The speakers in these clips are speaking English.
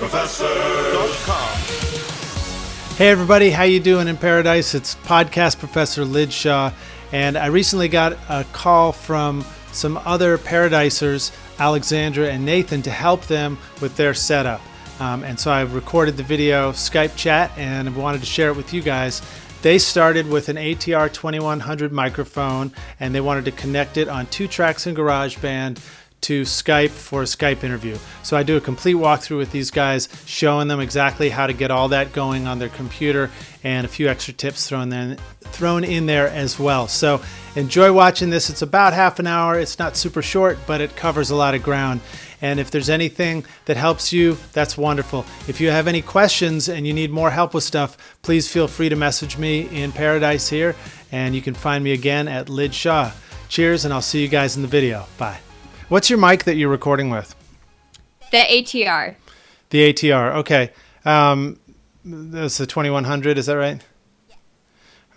PodcastProfessor.com. Hey everybody, how you doing in paradise? It's Podcast Professor Lidshaw, and I recently got a call from some other paradisers, Alexandra and Nathan, to help them with their setup. And so I recorded the video Skype chat and I wanted to share it with you guys. They started with an ATR 2100 microphone and they wanted to connect it on 2 tracks in GarageBand to Skype for a Skype interview. So I do a complete walkthrough with these guys, showing them exactly how to get all that going on their computer and a few extra tips thrown in there as well. So enjoy watching this. It's about half an hour. It's not super short, but it covers a lot of ground. And if there's anything that helps you, that's wonderful. If you have any questions and you need more help with stuff, please feel free to message me in Paradise here, and you can find me again at Lidshaw. Cheers, and I'll see you guys in the video. Bye. What's your mic that you're recording with? The ATR. The ATR, okay. That's the 2100, is that right? Yeah.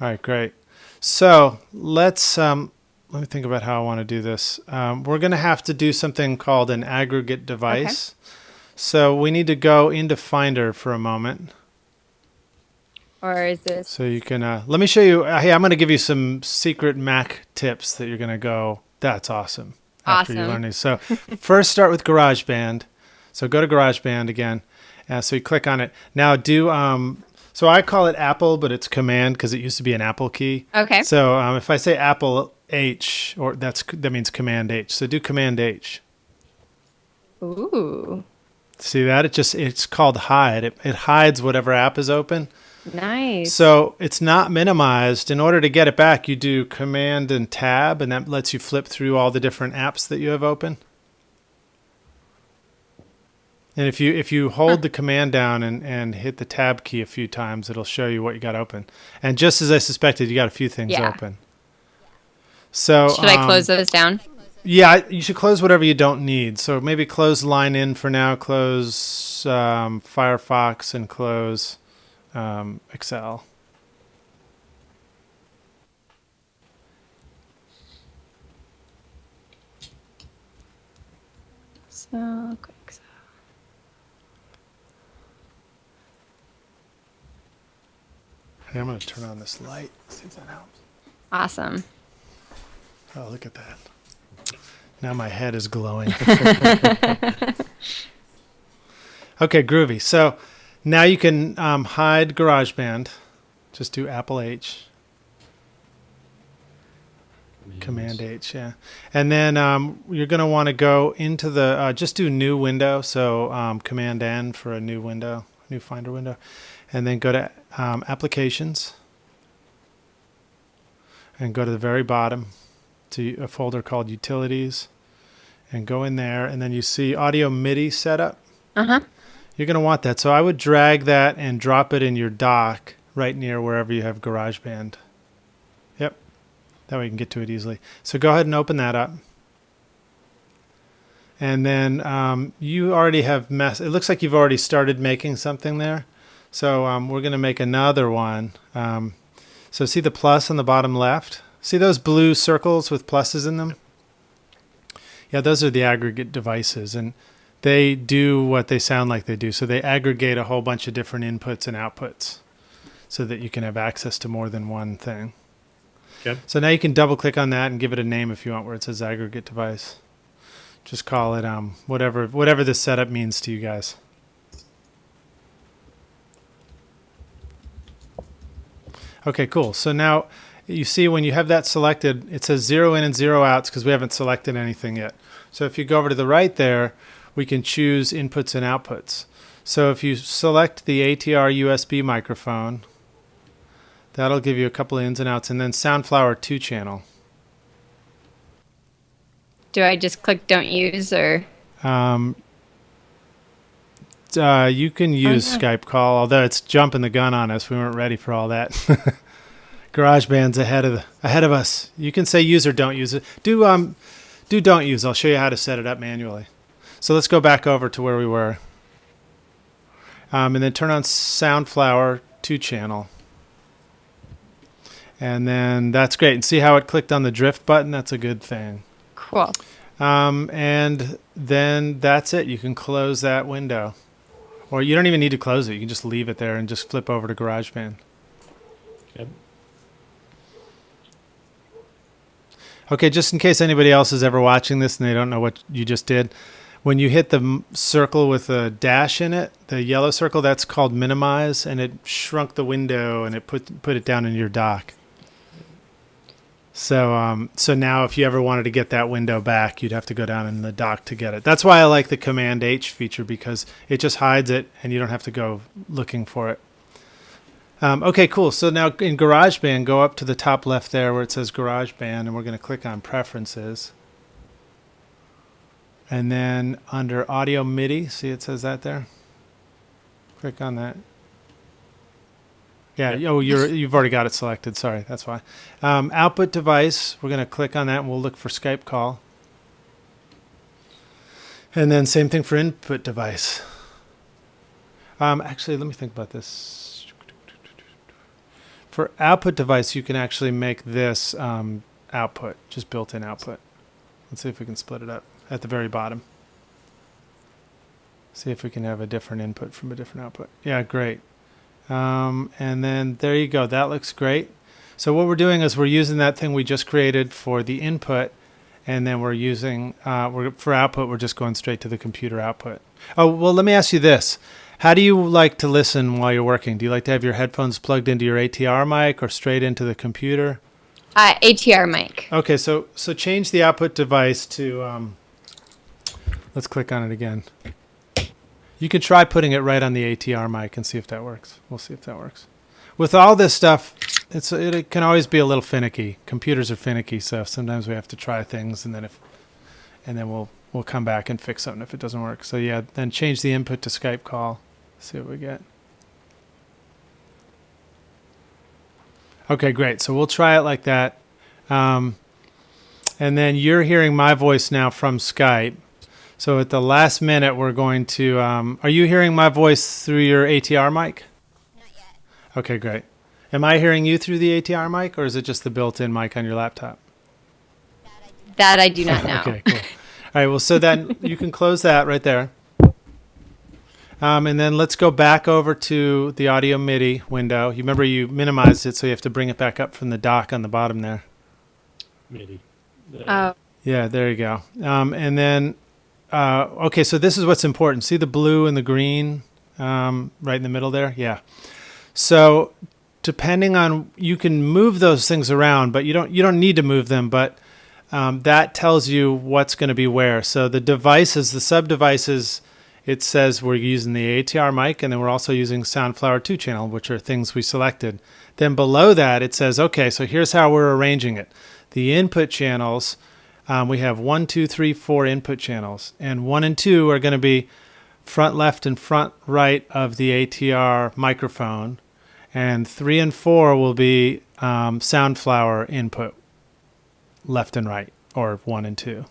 All right, great. So let's... let me think about how I want to do this. We're going to have to do something called an aggregate device. Okay. So we need to go into Finder for a moment. Or is this? So you can, let me show you. Hey, I'm going to give you some secret Mac tips that you're going to go, that's awesome. After you learn these. So first start with GarageBand. So go to GarageBand again. So you click on it. Now do... so I call it Apple, but it's Command because it used to be an Apple key. Okay. So if I say Apple H, or that means Command H. So do Command H. Ooh. See that? It's called hide. It hides whatever app is open. Nice. So it's not minimized. In order to get it back, you do Command and Tab, and that lets you flip through all the different apps that you have open. And if you hold the command down and hit the tab key a few times, it'll show you what you got open. And just as I suspected, you got a few things open. So should I close those down? Yeah, you should close whatever you don't need. So maybe close Line In for now, close Firefox, and close Excel. So quick. Hey, I'm going to turn on this light, see if that helps. Awesome. Oh, look at that. Now my head is glowing. Okay, groovy. So now you can hide GarageBand. Just do Apple H. Command H, yeah. And then you're going to want to go into the, just do New Window. So Command N for a new window, new Finder window. And then go to Applications. And go to the very bottom to a folder called Utilities. And go in there. And then you see Audio MIDI Setup. Uh-huh. You're going to want that. So I would drag that and drop it in your dock right near wherever you have GarageBand. Yep. That way you can get to it easily. So go ahead and open that up. And then you already have it looks like you've already started making something there. So we're going to make another one. So see the plus on the bottom left? See those blue circles with pluses in them? Yeah, those are the aggregate devices. And they do what they sound like they do. So they aggregate a whole bunch of different inputs and outputs so that you can have access to more than one thing. Okay. So now you can double click on that and give it a name if you want where it says aggregate device. Just call it whatever this setup means to you guys. Okay, cool. So now you see when you have that selected, it says 0 in and 0 outs because we haven't selected anything yet. So if you go over to the right there, we can choose inputs and outputs. So if you select the ATR USB microphone, that'll give you a couple of ins and outs, and then Soundflower 2 channel. Do I just click don't use or? You can use Skype call, although it's jumping the gun on us. We weren't ready for all that. GarageBand's ahead of us. You can say use or don't use it. Do don't use. I'll show you how to set it up manually. So let's go back over to where we were. And then turn on Soundflower 2 channel. And then that's great. And see how it clicked on the drift button? That's a good thing. Cool. And then that's it. You can close that window. Or you don't even need to close it. You can just leave it there and just flip over to GarageBand. Yep. Okay, just in case anybody else is ever watching this and they don't know what you just did, when you hit the circle with a dash in it, the yellow circle, that's called minimize, and it shrunk the window and it put it down in your dock. So now if you ever wanted to get that window back, you'd have to go down in the dock to get it. That's why I like the Command H feature, because it just hides it and you don't have to go looking for it. Okay, cool. So now in GarageBand, go up to the top left there where it says GarageBand, and we're going to click on Preferences. And then under Audio MIDI, see it says that there? Click on that. Yeah, oh, you've already got it selected. Sorry, that's why. Output device, we're going to click on that, and we'll look for Skype call. And then same thing for input device. Actually, let me think about this. For output device, you can actually make this output, just built-in output. Let's see if we can split it up at the very bottom. See if we can have a different input from a different output. Yeah, great. And then there you go. That looks great. So what we're doing is we're using that thing we just created for the input, and then we're using, for output, we're just going straight to the computer output. Oh, well, let me ask you this. How do you like to listen while you're working? Do you like to have your headphones plugged into your ATR mic or straight into the computer? ATR mic. Okay, so change the output device to, let's click on it again. You can try putting it right on the ATR mic and see if that works. We'll see if that works. With all this stuff, it can always be a little finicky. Computers are finicky, so sometimes we have to try things, and then we'll come back and fix something if it doesn't work. So yeah, then change the input to Skype call. See what we get. Okay, great. So we'll try it like that. And then you're hearing my voice now from Skype. So at the last minute, we're going to... are you hearing my voice through your ATR mic? Not yet. Okay, great. Am I hearing you through the ATR mic, or is it just the built-in mic on your laptop? That I do not know. Okay, cool. All right, well, so then you can close that right there. And then let's go back over to the Audio MIDI window. You remember you minimized it, so you have to bring it back up from the dock on the bottom there. MIDI. Oh. Yeah, there you go. And then... okay, so this is what's important. See the blue and the green right in the middle there? Yeah. So depending on, you can move those things around, but you don't need to move them, but that tells you what's going to be where. So the devices, the sub-devices, it says we're using the ATR mic, and then we're also using Soundflower 2 channel, which are things we selected. Then below that, it says, okay, so here's how we're arranging it. The input channels... we have 1, 2, 3, 4 input channels, and 1 and 2 are going to be front left and front right of the ATR microphone, and 3 and 4 will be Soundflower input left and right, or 1 and 2.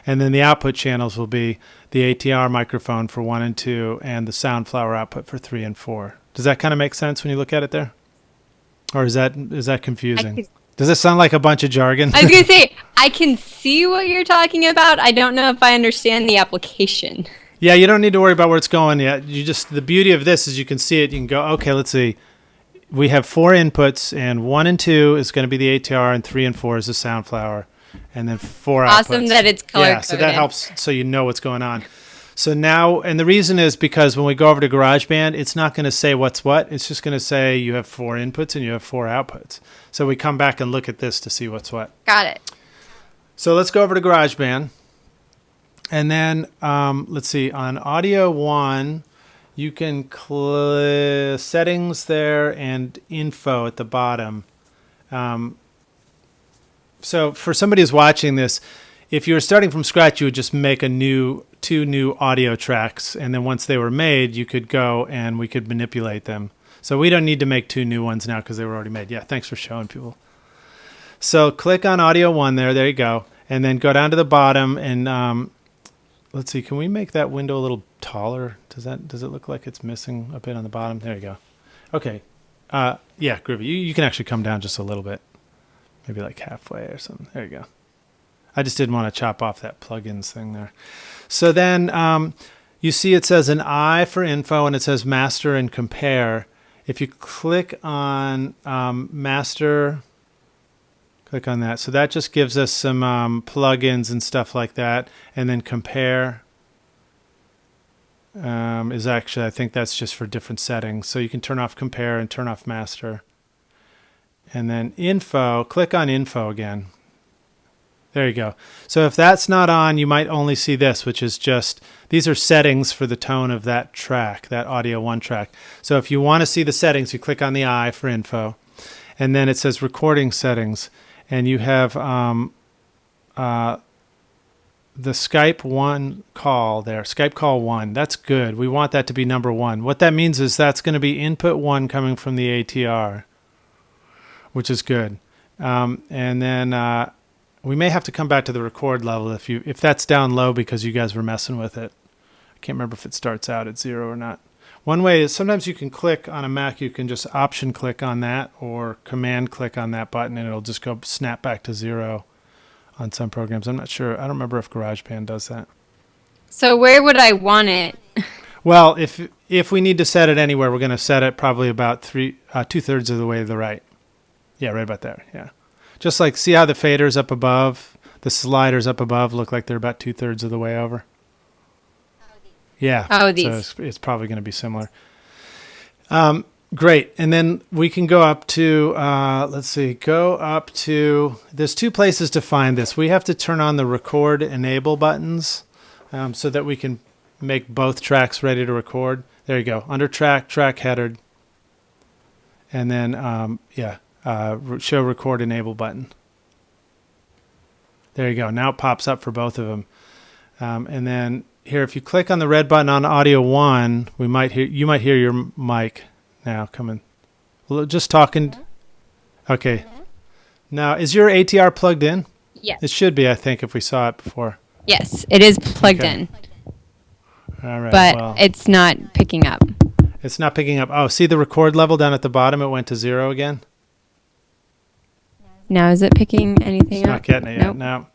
And then the output channels will be the ATR microphone for 1 and 2 and the Soundflower output for 3 and 4. Does that kind of make sense when you look at it there? Or is that confusing? Does it sound like a bunch of jargon? I was going to say, I can see what you're talking about. I don't know if I understand the application. Yeah, you don't need to worry about where it's going yet. The beauty of this is you can see it. You can go, okay, let's see. We have 4 inputs, and 1 and 2 is going to be the ATR, and 3 and 4 is the Soundflower, and then 4 outputs. Awesome that it's color-coded. Yeah, so that helps so you know what's going on. So now, and the reason is because when we go over to GarageBand, it's not going to say what's what. It's just going to say you have 4 inputs and you have 4 outputs. So we come back and look at this to see what's what. Got it. So let's go over to GarageBand. And then, let's see, on Audio 1, you can click settings there and info at the bottom. So for somebody who's watching this, if you were starting from scratch, you would just make two new audio tracks, and then once they were made, you could go and we could manipulate them. So we don't need to make 2 new ones now because they were already made. Yeah, thanks for showing people. So click on Audio 1 there. There you go. And then go down to the bottom and let's see. Can we make that window a little taller? Does it look like it's missing a bit on the bottom? There you go. Okay. Yeah, groovy. You can actually come down just a little bit, maybe like halfway or something. There you go. I just didn't want to chop off that plugins thing there. So then you see it says an I for info and it says master and compare. If you click on master, click on that. So that just gives us some plugins and stuff like that. And then compare is actually, I think that's just for different settings. So you can turn off compare and turn off master. And then info, click on info again. There you go. So if that's not on, you might only see this, which is just, these are settings for the tone of that track, that audio 1 track. So if you want to see the settings, you click on the I for info. And then it says recording settings. And you have the Skype 1 call there, Skype call 1. That's good. We want that to be number 1. What that means is that's going to be input 1 coming from the ATR, which is good. And then we may have to come back to the record level if that's down low because you guys were messing with it. I can't remember if it starts out at 0 or not. One way is sometimes you can click on a Mac, you can just option click on that or command click on that button and it'll just go snap back to 0 on some programs. I'm not sure. I don't remember if GarageBand does that. So where would I want it? Well, if we need to set it anywhere, we're going to set it probably about 2/3 of the way to the right. Yeah, right about there. Yeah. Just like, see how the faders up above, the sliders up above look like they're about 2/3 of the way over? Yeah. Oh, these. So it's probably going to be similar. Great. And then we can go up to, there's 2 places to find this. We have to turn on the record enable buttons so that we can make both tracks ready to record. There you go. Under track header. And then, show record enable button. There you go. Now it pops up for both of them. And then here, if you click on the red button on audio 1, you might hear your mic now coming. Well, just talking. Okay. Now, is your ATR plugged in? Yes. It should be, I think, if we saw it before. Yes, it is plugged in. All right. But it's not picking up. It's not picking up. Oh, see the record level down at the bottom? It went to 0 again. Now is it picking anything It's up? not getting it Nope. yet. No.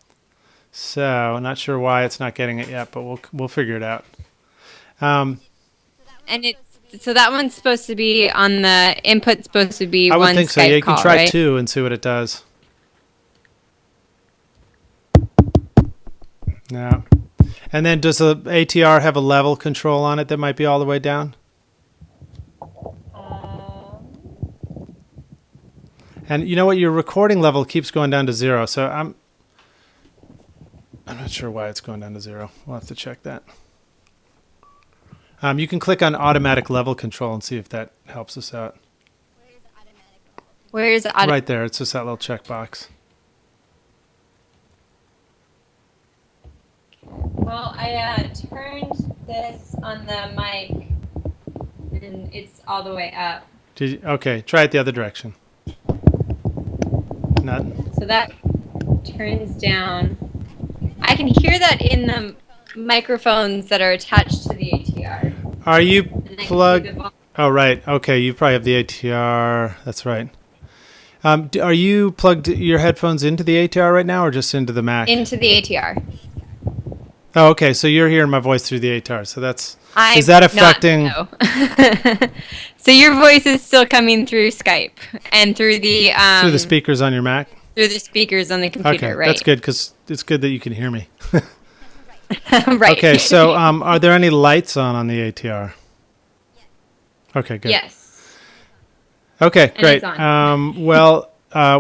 So, not sure why it's not getting it yet, but we'll figure it out. And so that one's supposed to be on the input. Supposed to be I would one think so. Skype Yeah, you call, can try right? 2 and see what it does. No. And then does the ATR have a level control on it that might be all the way down? And you know what? Your recording level keeps going down to 0. So I'm not sure why it's going down to 0. We'll have to check that. You can click on automatic level control and see if that helps us out. Where's Right there. It's just that little checkbox. Well, I turned this on the mic, and it's all the way up. Okay, try it the other direction. Not. So that turns down. I can hear that in the microphones that are attached to the ATR. Are you And I can see plugged? the volume. Oh, right. Okay, you probably have the ATR. That's right. Are you plugged your headphones into the ATR right now or just into the Mac? Into the ATR. Oh, okay. So you're hearing my voice through the ATR. So is I'm that affecting? Not, no. So your voice is still coming through Skype and through the Through the speakers on your Mac? through the speakers on the computer, Okay, right? that's good because it's good that you can hear me. Right. Okay, so are there any lights on the ATR? Okay, good. Yes. Okay, And great. it's on.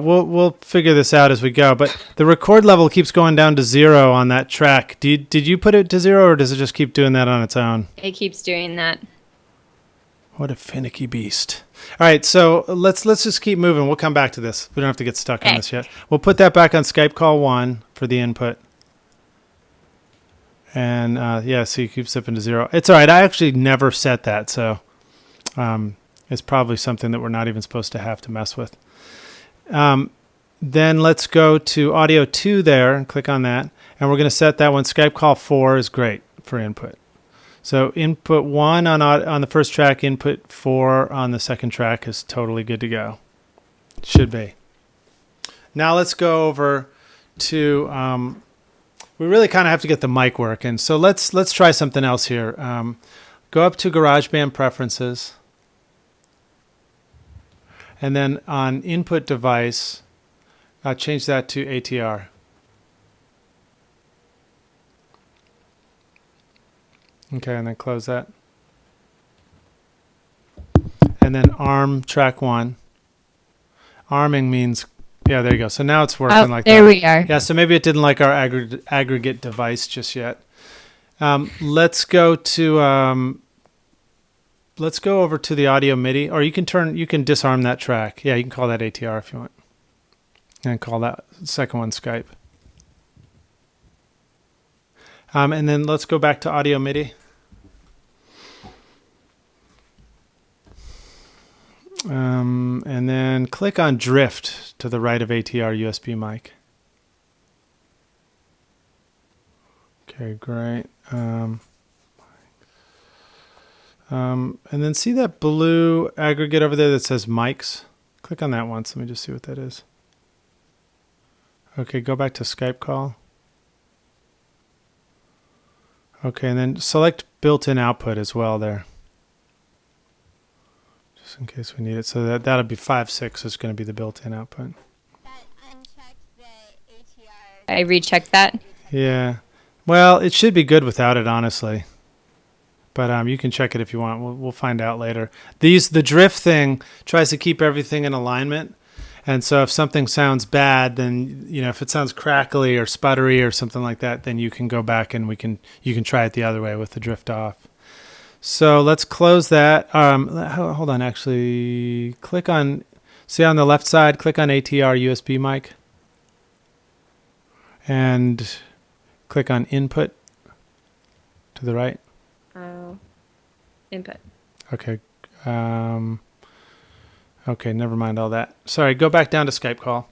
We'll figure this out as we go. But the record level keeps going down to 0 on that track. Did you put it to 0 or does it just keep doing that on its own? It keeps doing that. What a finicky beast. All right, so let's just keep moving. We'll come back to this. We don't have to get stuck on Okay. this yet. We'll put that back on Skype call 1 for the input. And so you keep zipping to 0. It's all right. I actually never set that, so it's probably something that we're not even supposed to have to mess with. Then let's go to audio 2 there and click on that. And we're going to set that one. Skype call 4 is great for input. So input 1 on the first track, input 4 on the second track is totally good to go. Should be. Now let's go over to we really kind of have to get the mic working. So let's try something else here. Go up to GarageBand Preferences. And then on Input Device, change that to ATR. Okay, and then close that. And then ARM track 1. Arming means, yeah, there you go. So now it's working like that. There we are. Yeah, so maybe it didn't like our aggregate device just yet. Let's go over to the audio MIDI, or you can disarm that track. Yeah, you can call that ATR if you want. And call that second one Skype. And then let's go back to audio MIDI. And then click on Drift to the right of ATR USB mic. Okay, great. And then see that blue aggregate over there that says mics? Click on that once. Let me just see what that is. Okay, go back to Skype call. Okay, and then select built-in output as well there. Just in case we need it. So that'll be 5.6 is going to be the built-in output. I rechecked that. Yeah. Well, it should be good without it, honestly. But you can check it if you want. We'll find out later. The drift thing tries to keep everything in alignment. And so if something sounds bad, then, if it sounds crackly or sputtery or something like that, then you can go back and you can try it the other way with the drift off. So let's close that. Hold on, actually. See on the left side, click on ATR USB mic. And click on input to the right. Input. Okay. Okay, never mind all that. Sorry, go back down to Skype call.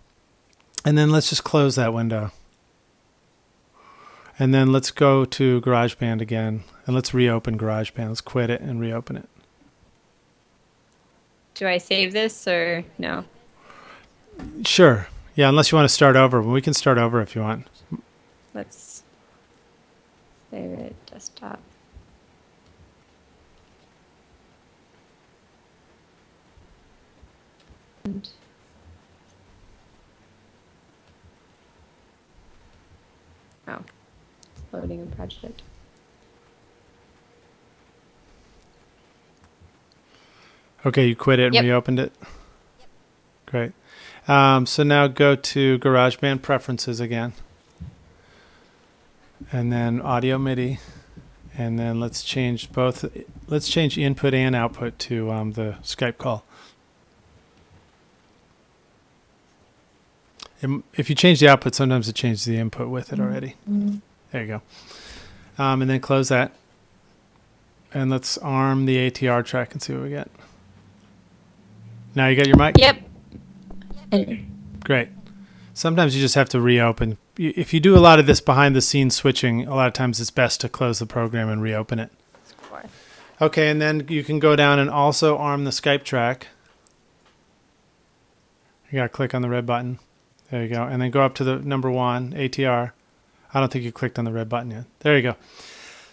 And then let's just close that window. And then let's go to GarageBand again. And let's reopen GarageBand. Let's quit it and reopen it. Do I save this or no? Sure. Yeah, unless you want to start over. We can start over if you want. Let's save it, desktop. Oh, it's loading a project. Okay, you quit it and Yep. reopened it? Yep. Great. So now go to GarageBand Preferences again. And then Audio MIDI. And then let's change input and output to the Skype call. If you change the output, sometimes it changes the input with it already. Mm-hmm. There you go. And then close that. And let's arm the ATR track and see what we get. Now you got your mic? Yep. Great. Sometimes you just have to reopen. If you do a lot of this behind the scenes switching, a lot of times it's best to close the program and reopen it. Okay, and then you can go down and also arm the Skype track. You got to click on the red button. There you go. And then go up to the number 1, ATR. I don't think you clicked on the red button yet. There you go.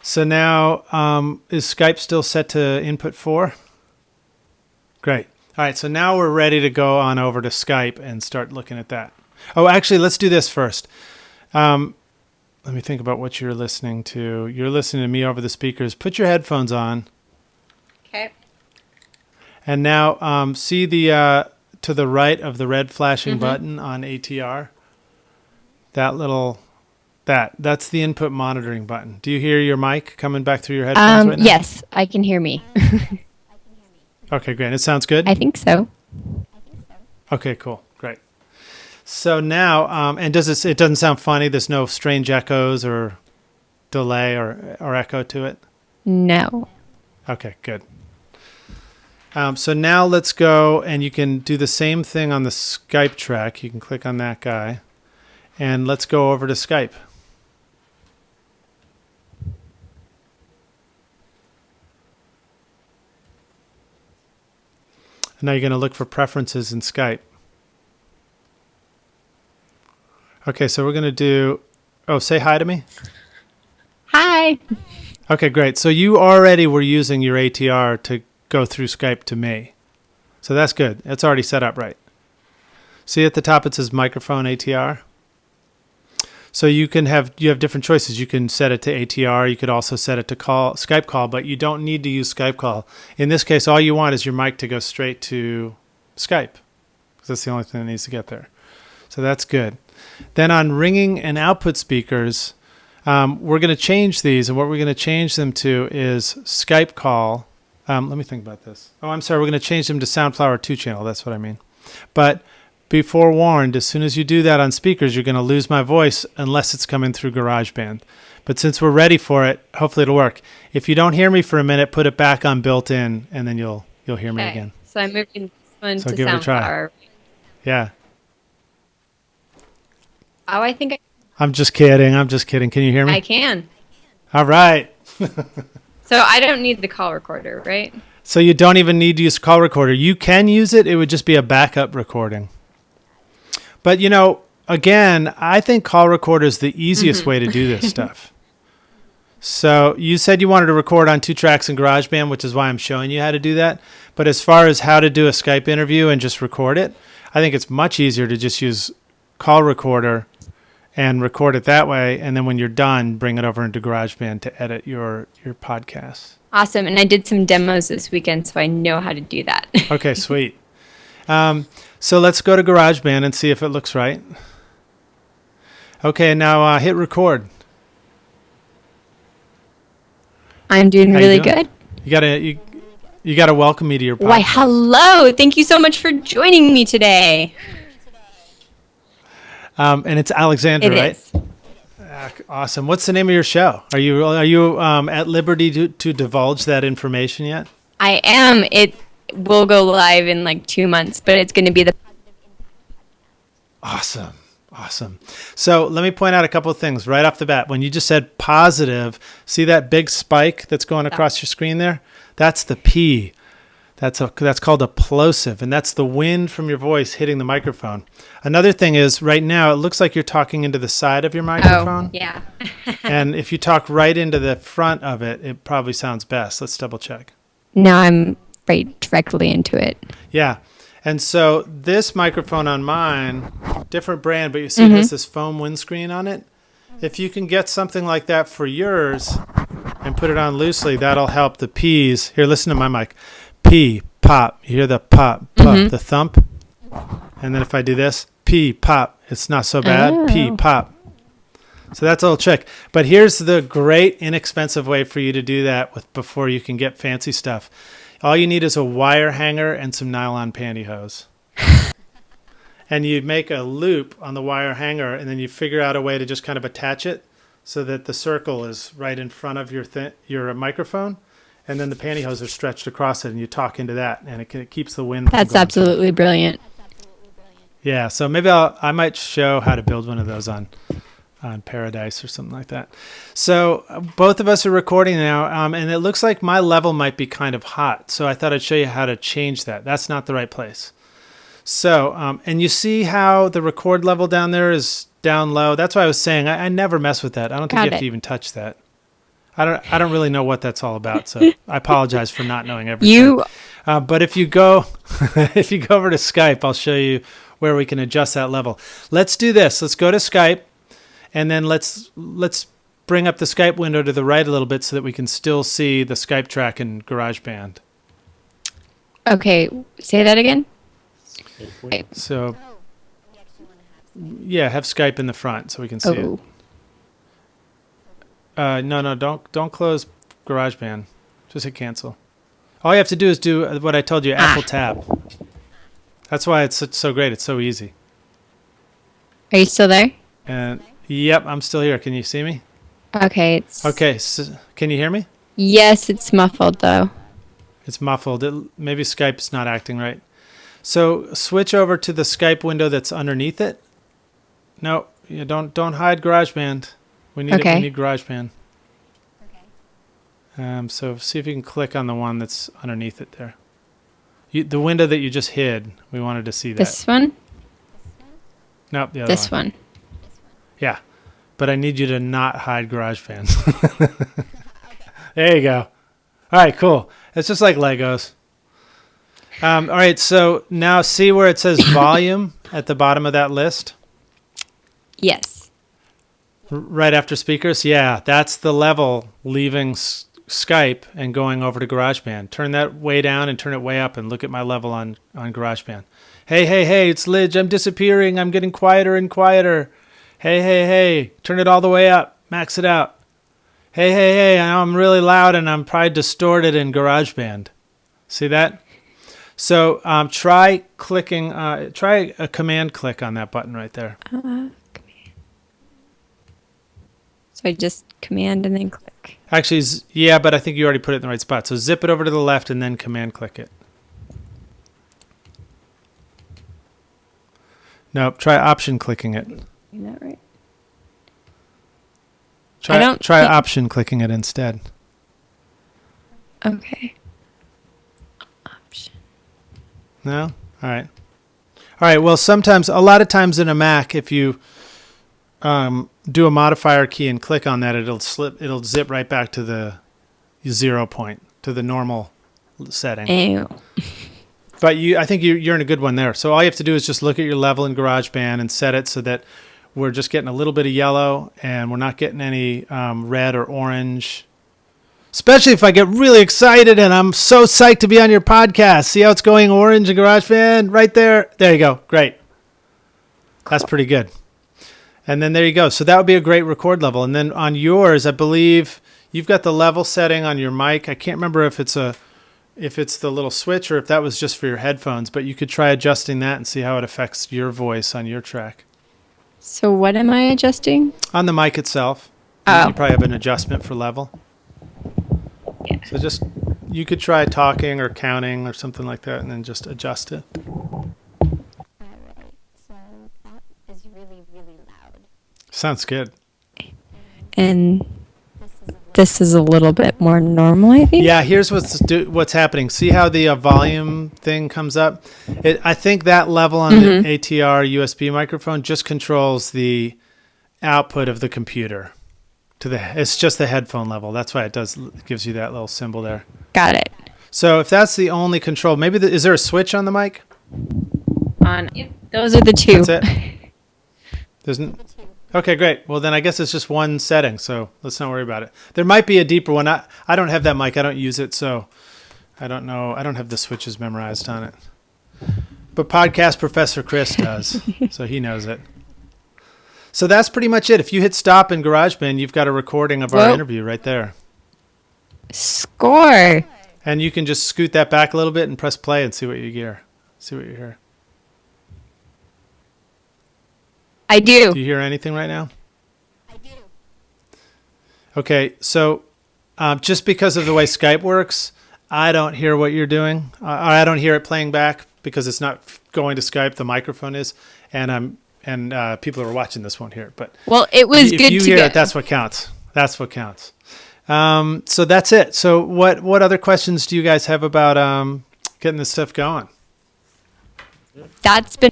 So now, is Skype still set to input 4? Great. All right, so now we're ready to go on over to Skype and start looking at that. Oh, actually, let's do this first. Let me think about what you're listening to. You're listening to me over the speakers. Put your headphones on. Okay. And now see the to the right of the red flashing button on ATR. That's the input monitoring button. Do you hear your mic coming back through your headphones right now? Yes, I can hear me. Okay, great. It sounds good? I think so. Okay, cool. Great. So now, and it doesn't sound funny? There's no strange echoes or delay or echo to it? No. Okay, good. So now let's go, and you can do the same thing on the Skype track. You can click on that guy, and let's go over to Skype. And now you're going to look for preferences in Skype. Okay, so we're going to do Oh, say hi to me. Hi. Okay, great. So you already were using your ATR to go through Skype to me. So that's good. It's already set up right. See at the top it says microphone ATR. So you have different choices. You can set it to ATR. You could also set it to Skype call, but you don't need to use Skype call. In this case, all you want is your mic to go straight to Skype, because that's the only thing that needs to get there. So that's good. Then on ringing and output speakers, we're going to change these, and what we're going to change them to is Skype call. Let me think about this. Oh, I'm sorry. We're going to change them to Soundflower 2 channel. That's what I mean. But be forewarned, as soon as you do that on speakers, you're going to lose my voice unless it's coming through GarageBand. But since we're ready for it, hopefully it'll work. If you don't hear me for a minute, put it back on built-in, and then you'll hear me again. So I'm moving this one So to give it a try. Soundflower. Yeah. Oh, I think I'm just kidding. Can you hear me? I can. All right. So I don't need the call recorder, right? So you don't even need to use call recorder. You can use it. It would just be a backup recording. But, again, I think call recorder is the easiest way to do this stuff. So you said you wanted to record on 2 tracks in GarageBand, which is why I'm showing you how to do that. But as far as how to do a Skype interview and just record it, I think it's much easier to just use call recorder and record it that way. And then when you're done, bring it over into GarageBand to edit your podcast. Awesome. And I did some demos this weekend, so I know how to do that. Okay, sweet. So let's go to GarageBand and see if it looks right. Okay, now hit record. I'm doing How you really doing? good. You gotta welcome me to your podcast. Why, hello. Thank you so much for joining me today. And it's Alexandra, It right? is. Awesome. What's the name of your show? Are you at liberty to divulge that information yet? I am. It will go live in like 2 months, but it's going to be the... Awesome. So let me point out a couple of things right off the bat. When you just said positive, see that big spike that's going across your screen there? That's the P. That's called a plosive, and that's the wind from your voice hitting the microphone. Another thing is, right now, it looks like you're talking into the side of your microphone. Oh, yeah. And if you talk right into the front of it, it probably sounds best. Let's double check. Now I'm right directly into it. Yeah. And so this microphone on mine, different brand, but you see it has this foam windscreen on it. If you can get something like that for yours and put it on loosely, that'll help the P's. Here, listen to my mic. P, pop. You hear the pop, the thump? And then if I do this, P, pop. It's not so bad. Oh. P, pop. So that's a little trick. But here's the great inexpensive way for you to do that before you can get fancy stuff. All you need is a wire hanger and some nylon pantyhose. And you make a loop on the wire hanger, and then you figure out a way to just kind of attach it so that the circle is right in front of your microphone. And then the pantyhose are stretched across it, and you talk into that, and it keeps the wind. That's absolutely brilliant. Yeah, so maybe I might show how to build one of those on Paradise or something like that. So both of us are recording now, and it looks like my level might be kind of hot. So I thought I'd show you how to change that. That's not the right place. So, and you see how the record level down there is down low? That's why I was saying I never mess with that. I don't think you have to even touch that. I don't really know what that's all about, so I apologize for not knowing everything. But if you go over to Skype, I'll show you where we can adjust that level. Let's do this. Let's go to Skype, and then let's bring up the Skype window to the right a little bit so that we can still see the Skype track in GarageBand. Okay, say that again. Okay. So, yeah, have Skype in the front so we can see it. No, don't close GarageBand. Just hit cancel. All you have to do is do what I told you, Apple Tab. That's why it's so great. It's so easy. Are you still there? And yep, I'm still here. Can you see me? Okay. Okay, so can you hear me? Yes, it's muffled though. It's muffled. Maybe Skype's not acting right. So switch over to the Skype window that's underneath it. No, you don't hide GarageBand. We need we need GarageBand. Okay. So see if you can click on the one that's underneath it there. The window that you just hid. We wanted to see that. This one? Nope, the other this one. Yeah. but I need you to not hide GarageBand. There you go. All right, cool. It's just like Legos. All right, so now see where it says volume at the bottom of that list? Yes. Right after speakers? Yeah, that's the level leaving Skype and going over to GarageBand. Turn that way down and turn it way up and look at my level on GarageBand. Hey, it's Lidge. I'm disappearing. I'm getting quieter and quieter. Hey, turn it all the way up. Max it out. Hey, I know I'm really loud and I'm probably distorted in GarageBand. See that? So try clicking, try a command click on that button right there. Command. So I just command and then click. Actually, yeah, but I think you already put it in the right spot. So zip it over to the left and then command click it. Nope, try option clicking it. Is that right? Try option clicking it instead. Okay. Option. No? All right. Well, a lot of times in a Mac, if you do a modifier key and click on that, it'll zip right back to the 0 point, to the normal setting. Ew. But I think you're in a good one there. So all you have to do is just look at your level in GarageBand and set it so that we're just getting a little bit of yellow and we're not getting any red or orange. Especially if I get really excited and I'm so psyched to be on your podcast. See how it's going orange in GarageBand? Right there. There you go. Great. That's pretty good. And then there you go. So that would be a great record level. And then on yours, I believe you've got the level setting on your mic. I can't remember if it's the little switch or if that was just for your headphones, but you could try adjusting that and see how it affects your voice on your track. So what am I adjusting? On the mic itself. Oh. You probably have an adjustment for level. Yeah. So you could try talking or counting or something like that and then just adjust it. Alright, so that is really, really loud. Sounds good. And this is a little bit more normal, I think. Yeah, here's what's happening. See how the volume thing comes up? I think that level on the ATR USB microphone just controls the output of the computer. It's just the headphone level. That's why it gives you that little symbol there. Got it. So if that's the only control, maybe is there a switch on the mic? Yep. Those are the two. That's it. Okay, great. Well, then I guess it's just one setting, so let's not worry about it. There might be a deeper one. I don't have that mic. I don't use it, so I don't know. I don't have the switches memorized on it. But podcast professor Chris does, so he knows it. So that's pretty much it. If you hit stop in GarageBand, you've got a recording of our interview right there. Score. And you can just scoot that back a little bit and press play and see what you hear. I do. Do you hear anything right now? I do. Okay, so just because of the way Skype works, I don't hear what you're doing. I don't hear it playing back because it's not going to Skype. The microphone is, and people who are watching this won't hear it. But It was if good you to hear go. it, that's what counts. So that's it. So what other questions do you guys have about getting this stuff going? That's been.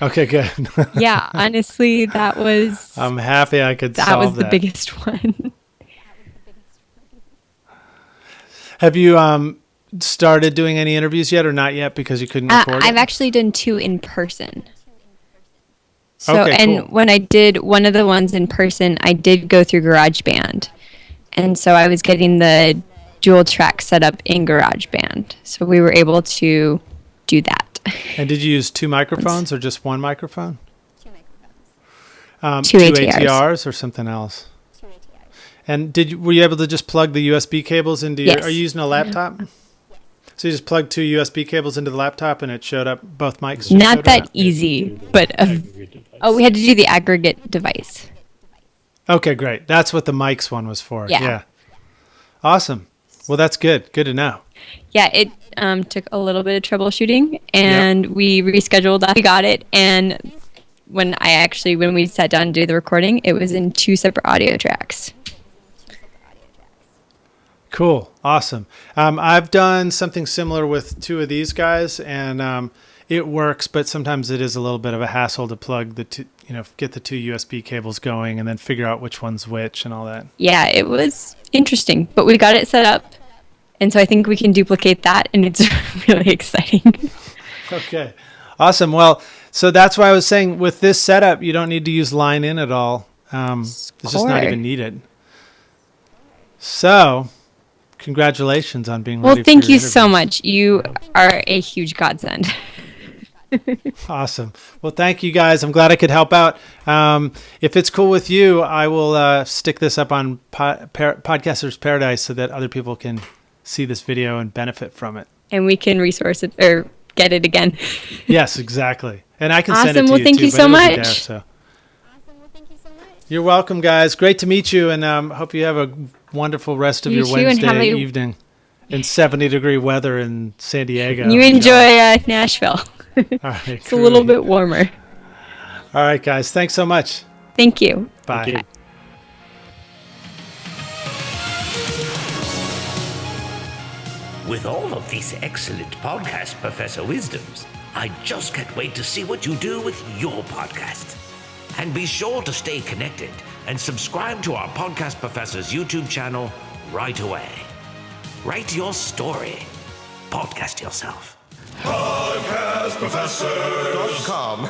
Okay, good. Yeah, honestly, that was. I'm happy I could that solve was the biggest one. Have you started doing any interviews yet or not yet because you couldn't record I've it? actually done 2 in person. So, Okay, and cool. when I did one of the ones in person, I did go through GarageBand. And so I was getting the dual track set up in GarageBand. So we were able to do that. And did you use 2 microphones or just one microphone? 2 microphones. 2 2 ATRs. ATRs or something else? 2 ATRs. And were you able to just plug the USB cables into Yes. are you using a laptop? So you just plugged 2 USB cables into the laptop and it showed up, both mics just Not showed that up? easy, but Aggregate device. we had to do the aggregate device. Okay, great. That's what the mics one was for. Yeah. Awesome. Well, that's good. Good to know. Yeah, it took a little bit of troubleshooting, and we rescheduled that. We got it, and when we sat down to do the recording, it was in 2 separate audio tracks. Cool. Awesome. I've done something similar with 2 of these guys, and it works, but sometimes it is a little bit of a hassle to plug get the two USB cables going and then figure out which one's which and all that. Yeah, it was interesting, but we got it set up. And so I think we can duplicate that, and it's really exciting. Okay. Awesome. Well, so that's why I was saying with this setup, you don't need to use line in at all. It's just not even needed. So, congratulations on being ready. Well, thank you so much. You are a huge godsend. Awesome. Well, thank you guys. I'm glad I could help out. If it's cool with you, I will stick this up on Podcaster's Paradise so that other people can see this video and benefit from it. And we can resource it or get it again. Yes, exactly. And I can send it to Awesome. you Well, thank too, you but so it'll be much. there, so. Awesome. Well, thank you so much. You're welcome, guys. Great to meet you, and hope you have a wonderful rest of You your too, and have Wednesday a- evening in 70-degree weather in San Diego. You enjoy Nashville. All right, It's a little bit warmer. All right, guys. Thanks so much. Thank you. Bye. Okay. With all of these excellent podcast Professor Wisdoms, I just can't wait to see what you do with your podcast. And be sure to stay connected and subscribe to our Podcast Professor's YouTube channel right away. Write your story. Podcast yourself. Podcastprofessor.com